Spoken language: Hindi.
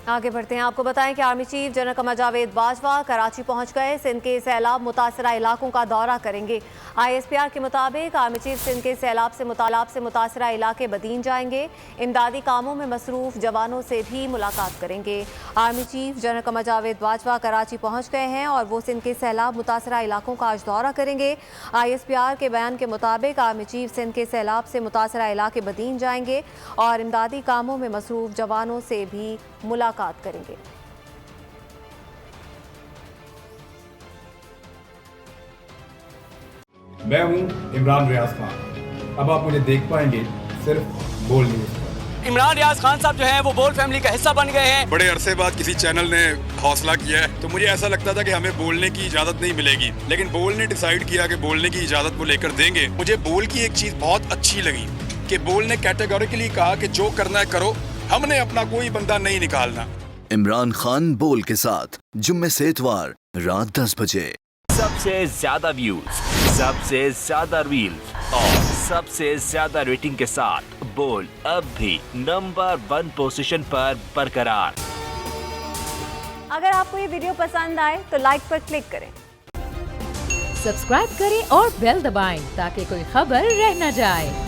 आगे बढ़ते हैं। आपको बताएं कि army chief general Qamar Javed Bajwa Karachi पहुंच गए। सिंध के सैलाब मुतासरा इलाकों का दौरा करेंगे। ISPR के मुताबिक आर्मी चीफ सिंध के सैलाब से मुतासरा इलाके बदीन जाएंगे। इमदादी कामों में मसरूफ जवानों से भी मुलाकात करेंगे। Army chief general Qamar Javed Bajwa Karachi पहुंच गए हैं और वो सिंध के सैलाब मुतासरा इलाकों का आज दौरा करेंगे। ISPR के बयान के मुताबिक आर्मी चीफ सिंध के सैलाब से मुतासरा इलाके बदीन जाएंगे और इमदादी कामों में मसरूफ जवानों से भी मुलाकात करेंगे। मैं हूं इमरान रियाज खान। अब आप मुझे देख पाएंगे सिर्फ बोल न्यूज पर। इमरान रियाज खान साहब जो हैं वो बोल फैमिली का हिस्सा बन गए हैं। बड़े अरसे बाद किसी चैनल ने हौसला किया है, तो मुझे ऐसा लगता था कि हमें बोलने की इजाजत नहीं मिलेगी, लेकिन बोल ने डिसाइड किया कि बोलने की इजाजत वो लेकर देंगे। मुझे बोल की एक चीज बहुत अच्छी लगी कि बोल ने कैटेगोरिकली कहा कि जो करना है करो, हमने अपना कोई बंदा नहीं निकालना। इमरान खान बोल के साथ जुम्मे से इतवार रात 10 बजे। सबसे ज्यादा व्यूज, सबसे ज्यादा रील्स और सबसे ज्यादा रेटिंग के साथ बोल अब भी नंबर 1 पोजीशन पर बरकरार। अगर आपको ये वीडियो पसंद आए तो लाइक पर क्लिक करें, सब्सक्राइब करें और बेल दबाएं ताकि कोई खबर रह न जाए।